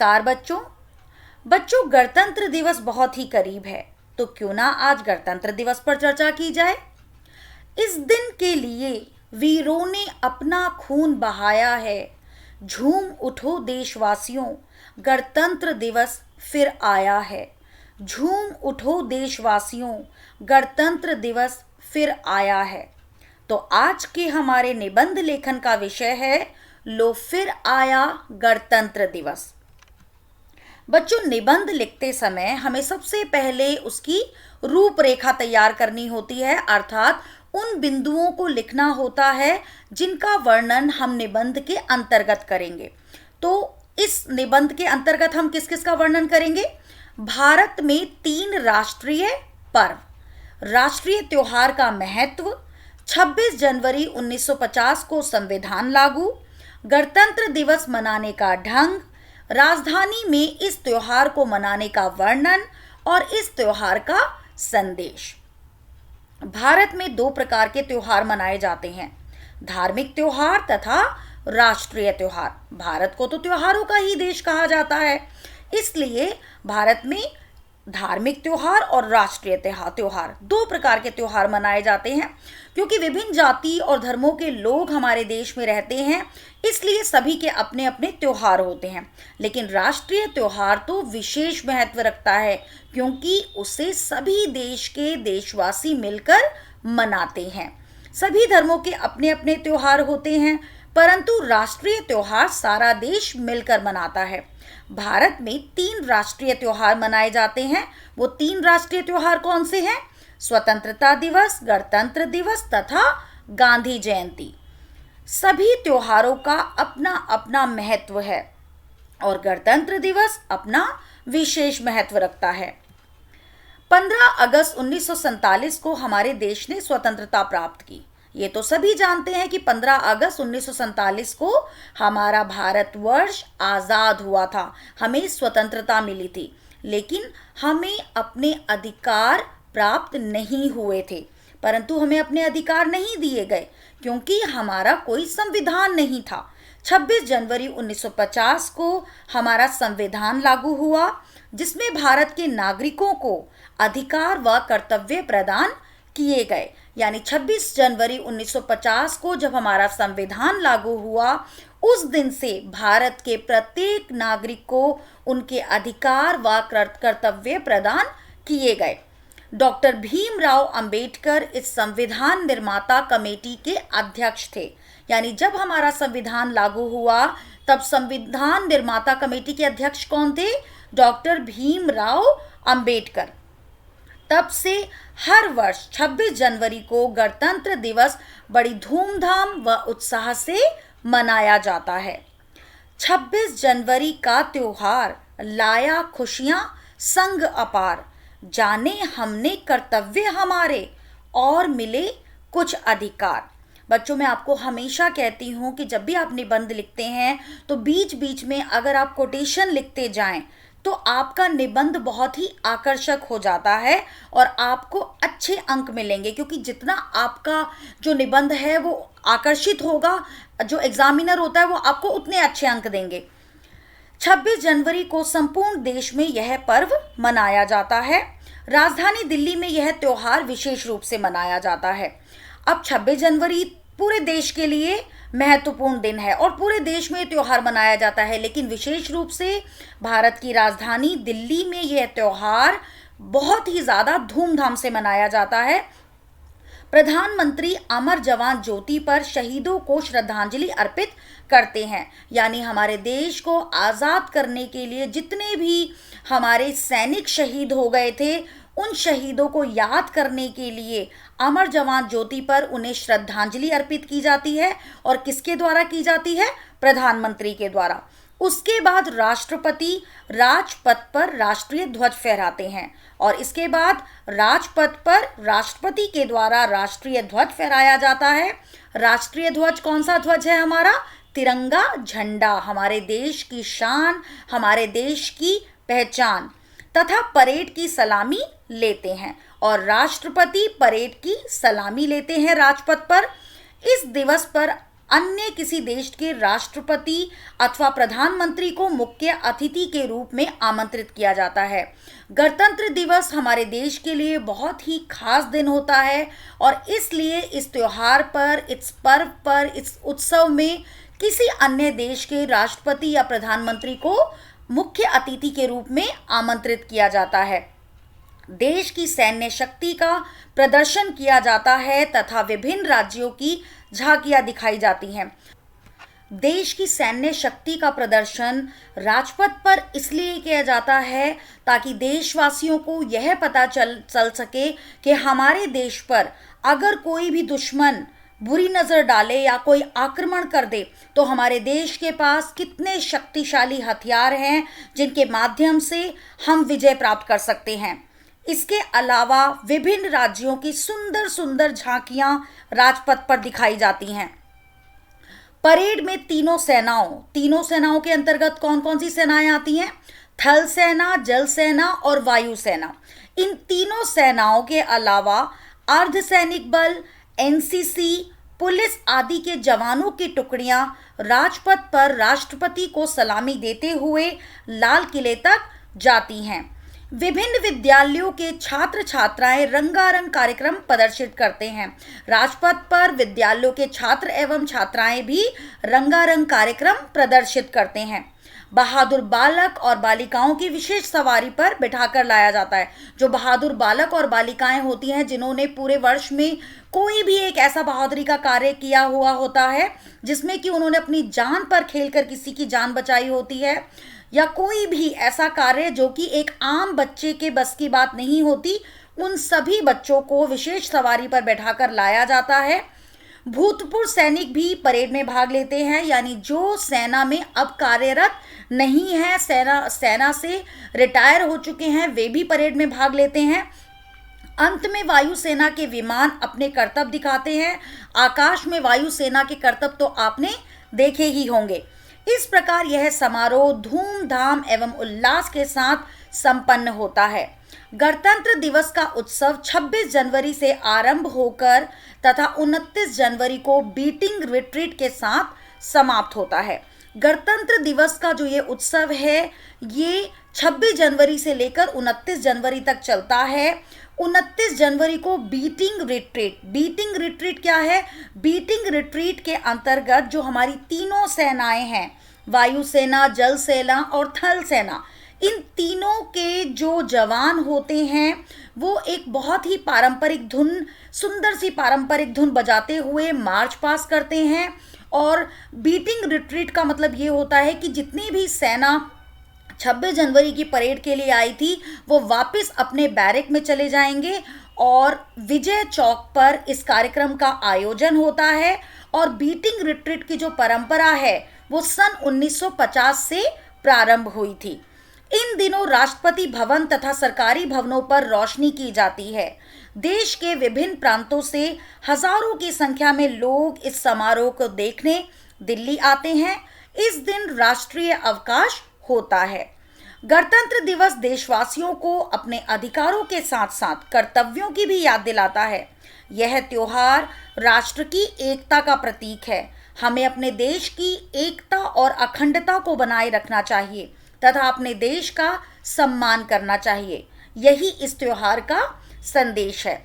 नमस्कार बच्चों। गणतंत्र दिवस बहुत ही करीब है, तो क्यों ना आज गणतंत्र दिवस पर चर्चा की जाए। इस दिन के लिए वीरों ने अपना खून बहाया है। झूम उठो देशवासियों, गणतंत्र दिवस फिर आया है। झूम उठो देशवासियों, गणतंत्र दिवस फिर आया है। तो आज के हमारे निबंध लेखन का विषय है लो फिर आया गणतंत्र दिवस। बच्चों, निबंध लिखते समय हमें सबसे पहले उसकी रूपरेखा तैयार करनी होती है, अर्थात उन बिंदुओं को लिखना होता है जिनका वर्णन हम निबंध के अंतर्गत करेंगे। तो इस निबंध के अंतर्गत हम किस किस का वर्णन करेंगे? भारत में 3 राष्ट्रीय पर्व, राष्ट्रीय त्योहार का महत्व, 26 जनवरी 1950 को संविधान लागू, गणतंत्र दिवस मनाने का ढंग, राजधानी में इस त्योहार को मनाने का वर्णन और इस त्योहार का संदेश। भारत में 2 प्रकार के त्योहार मनाए जाते हैं, धार्मिक त्योहार तथा राष्ट्रीय त्योहार। भारत को तो त्योहारों का ही देश कहा जाता है, इसलिए भारत में धार्मिक त्योहार और राष्ट्रीय त्योहार 2 प्रकार के त्योहार मनाए जाते हैं। क्योंकि विभिन्न जाति और धर्मों के लोग हमारे देश में रहते हैं, इसलिए सभी के अपने अपने त्योहार होते हैं। लेकिन राष्ट्रीय त्योहार तो विशेष महत्व रखता है, क्योंकि उसे सभी देश के देशवासी मिलकर मनाते हैं। सभी धर्मों के अपने अपने त्योहार होते हैं, परंतु राष्ट्रीय त्योहार सारा देश मिलकर मनाता है। भारत में 3 राष्ट्रीय त्योहार मनाए जाते हैं। वो 3 राष्ट्रीय त्योहार कौन से हैं? स्वतंत्रता दिवस, गणतंत्र दिवस तथा गांधी जयंती। सभी त्योहारों का अपना अपना महत्व है और गणतंत्र दिवस अपना विशेष महत्व रखता है। 15 अगस्त 1947 को हमारे देश ने स्वतंत्रता प्राप्त की। ये तो सभी जानते हैं कि 15 अगस्त 1947 को हमारा भारतवर्ष आज़ाद हुआ था, हमें स्वतंत्रता मिली थी। लेकिन हमें अपने अधिकार प्राप्त नहीं हुए थे, परंतु हमें अपने अधिकार नहीं दिए गए क्योंकि हमारा कोई संविधान नहीं था। 26 जनवरी 1950 को हमारा संविधान लागू हुआ, जिसमें भारत के नागरिकों को अधिकार व कर्तव्य प्रदान किए गए। यानी 26 जनवरी 1950 को जब हमारा संविधान लागू हुआ, उस दिन से भारत के प्रत्येक नागरिक को उनके अधिकार व कर्तव्य प्रदान किए गए। डॉक्टर भीमराव अंबेडकर इस संविधान निर्माता कमेटी के अध्यक्ष थे। यानी जब हमारा संविधान लागू हुआ, तब संविधान निर्माता कमेटी के अध्यक्ष कौन थे? डॉक्टर भीमराव अंबेडकर। तब से हर वर्ष 26 जनवरी को गणतंत्र दिवस बड़ी धूमधाम व उत्साह से मनाया जाता है। 26 जनवरी का त्योहार लाया खुशियां संग अपार, जाने हमने कर्तव्य हमारे और मिले कुछ अधिकार। बच्चों, मैं आपको हमेशा कहती हूँ कि जब भी आप निबंध लिखते हैं तो बीच बीच में अगर आप कोटेशन लिखते जाएं तो आपका निबंध बहुत ही आकर्षक हो जाता है और आपको अच्छे अंक मिलेंगे। क्योंकि जितना आपका जो निबंध है वो आकर्षित होगा, जो एग्जामिनर होता है वो आपको उतने अच्छे अंक देंगे। 26 जनवरी को संपूर्ण देश में यह पर्व मनाया जाता है। राजधानी दिल्ली में यह त्योहार विशेष रूप से मनाया जाता है। अब 26 जनवरी पूरे देश के लिए महत्वपूर्ण दिन है और पूरे देश में त्योहार मनाया जाता है, लेकिन विशेष रूप से भारत की राजधानी दिल्ली में यह त्योहार बहुत ही ज़्यादा धूमधाम से मनाया जाता है। प्रधानमंत्री अमर जवान ज्योति पर शहीदों को श्रद्धांजलि अर्पित करते हैं। यानी हमारे देश को आज़ाद करने के लिए जितने भी हमारे सैनिक शहीद हो गए थे, उन शहीदों को याद करने के लिए अमर जवान ज्योति पर उन्हें श्रद्धांजलि अर्पित की जाती है। और किसके द्वारा की जाती है? प्रधानमंत्री के द्वारा। उसके बाद राष्ट्रपति राजपथ पर राष्ट्रीय ध्वज फहराते हैं और इसके बाद राजपथ पर राष्ट्रपति के द्वारा राष्ट्रीय ध्वज फहराया जाता है। राष्ट्रीय ध्वज कौन सा ध्वज है? हमारा तिरंगा झंडा, हमारे देश की शान, हमारे देश की पहचान। तथा परेड की सलामी लेते हैं और राष्ट्रपति परेड की सलामी लेते हैं राजपथ पर। इस दिवस पर अन्य किसी देश के राष्ट्रपति अथवा प्रधानमंत्री को मुख्य अतिथि के रूप में आमंत्रित किया जाता है। गणतंत्र दिवस हमारे देश के लिए बहुत ही खास दिन होता है और इसलिए इस त्योहार पर, इस पर्व पर, इस उत्सव में किसी अन्य देश के राष्ट्रपति या प्रधानमंत्री को मुख्य अतिथि के रूप में आमंत्रित किया जाता है। देश की सैन्य शक्ति का प्रदर्शन किया जाता है तथा विभिन्न राज्यों की झांकियां दिखाई जाती हैं। देश की सैन्य शक्ति का प्रदर्शन राजपथ पर इसलिए किया जाता है ताकि देशवासियों को यह पता चल सके कि हमारे देश पर अगर कोई भी दुश्मन बुरी नज़र डाले या कोई आक्रमण कर दे तो हमारे देश के पास कितने शक्तिशाली हथियार हैं जिनके माध्यम से हम विजय प्राप्त कर सकते हैं। इसके अलावा विभिन्न राज्यों की सुंदर सुंदर झांकियां राजपथ पर दिखाई जाती हैं। परेड में तीनों सेनाओं के अंतर्गत कौन कौन सी सेनाएं आती हैं? थल सेना, जल सेना और वायु सेना। इन तीनों सेनाओं के अलावा अर्धसैनिक बल, एनसीसी, पुलिस आदि के जवानों की टुकड़ियां राजपथ पर राष्ट्रपति को सलामी देते हुए लाल किले तक जाती हैं। विभिन्न विद्यालयों के छात्र छात्राएं रंगारंग कार्यक्रम प्रदर्शित करते हैं। राजपथ पर विद्यालयों के छात्र एवं छात्राएं भी रंगारंग कार्यक्रम प्रदर्शित करते हैं। बहादुर बालक और बालिकाओं की विशेष सवारी पर बिठाकर लाया जाता है। जो बहादुर बालक और बालिकाएं होती हैं जिन्होंने पूरे वर्ष में कोई भी एक ऐसा बहादुरी का कार्य किया हुआ होता है जिसमें कि उन्होंने अपनी जान पर खेलकर किसी की जान बचाई होती है, या कोई भी ऐसा कार्य जो कि एक आम बच्चे के बस की बात नहीं होती, उन सभी बच्चों को विशेष सवारी पर बैठाकर लाया जाता है। भूतपूर्व सैनिक भी परेड में भाग लेते हैं, यानी जो सेना में अब कार्यरत नहीं है, सेना से रिटायर हो चुके हैं, वे भी परेड में भाग लेते हैं। अंत में वायुसेना के विमान अपने करतब दिखाते हैं। आकाश में वायुसेना के करतब तो आपने देखे ही होंगे। इस प्रकार यह समारोह धूमधाम एवं उल्लास के साथ संपन्न होता है। गणतंत्र दिवस का उत्सव 26 जनवरी से आरंभ होकर तथा 29 जनवरी को बीटिंग रिट्रीट के साथ समाप्त होता है। गणतंत्र दिवस का जो ये उत्सव है ये 26 जनवरी से लेकर 29 जनवरी तक चलता है। 29 जनवरी को बीटिंग रिट्रीट क्या है? बीटिंग रिट्रीट के अंतर्गत जो हमारी तीनों सेनाएं हैं, वायुसेना, जल सेना और थल सेना, इन तीनों के जो जवान होते हैं वो एक बहुत ही पारंपरिक धुन, सुंदर सी पारंपरिक धुन बजाते हुए मार्च पास करते हैं। और बीटिंग रिट्रीट का मतलब ये होता है कि जितनी भी सेना 26 जनवरी की परेड के लिए आई थी वो वापस अपने बैरक में चले जाएंगे और विजय चौक पर इस कार्यक्रम का आयोजन होता है। और बीटिंग रिट्रीट की जो परंपरा है वो सन 1950 से प्रारंभ हुई थी। इन दिनों राष्ट्रपति भवन तथा सरकारी भवनों पर रोशनी की जाती है। देश के विभिन्न प्रांतों से हजारों की संख्या में लोग इस समारोह को देखने दिल्ली आते हैं। इस दिन राष्ट्रीय अवकाश होता है। गणतंत्र दिवस देशवासियों को अपने अधिकारों के साथ साथ कर्तव्यों की भी याद दिलाता है। यह त्योहार राष्ट्र की एकता का प्रतीक है। हमें अपने देश की एकता और अखंडता को बनाए रखना चाहिए तथा अपने देश का सम्मान करना चाहिए। यही इस त्योहार का संदेश है।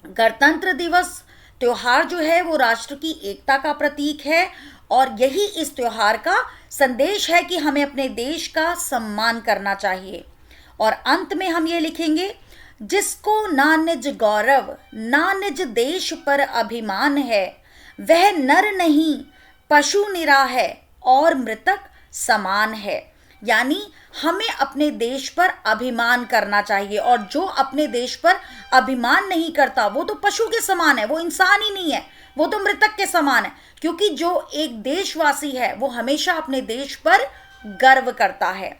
गणतंत्र दिवस त्योहार जो है वो राष्ट्र की एकता का प्रतीक है और यही इस त्योहार का संदेश है कि हमें अपने देश का सम्मान करना चाहिए। और अंत में हम ये लिखेंगे, जिसको ना निज गौरव ना निज देश पर अभिमान है, वह नर नहीं पशु निरा है और मृतक समान है। यानी हमें अपने देश पर अभिमान करना चाहिए और जो अपने देश पर अभिमान नहीं करता वो तो पशु के समान है, वो इंसान ही नहीं है, वो तो मृतक के समान है। क्योंकि जो एक देशवासी है वो हमेशा अपने देश पर गर्व करता है।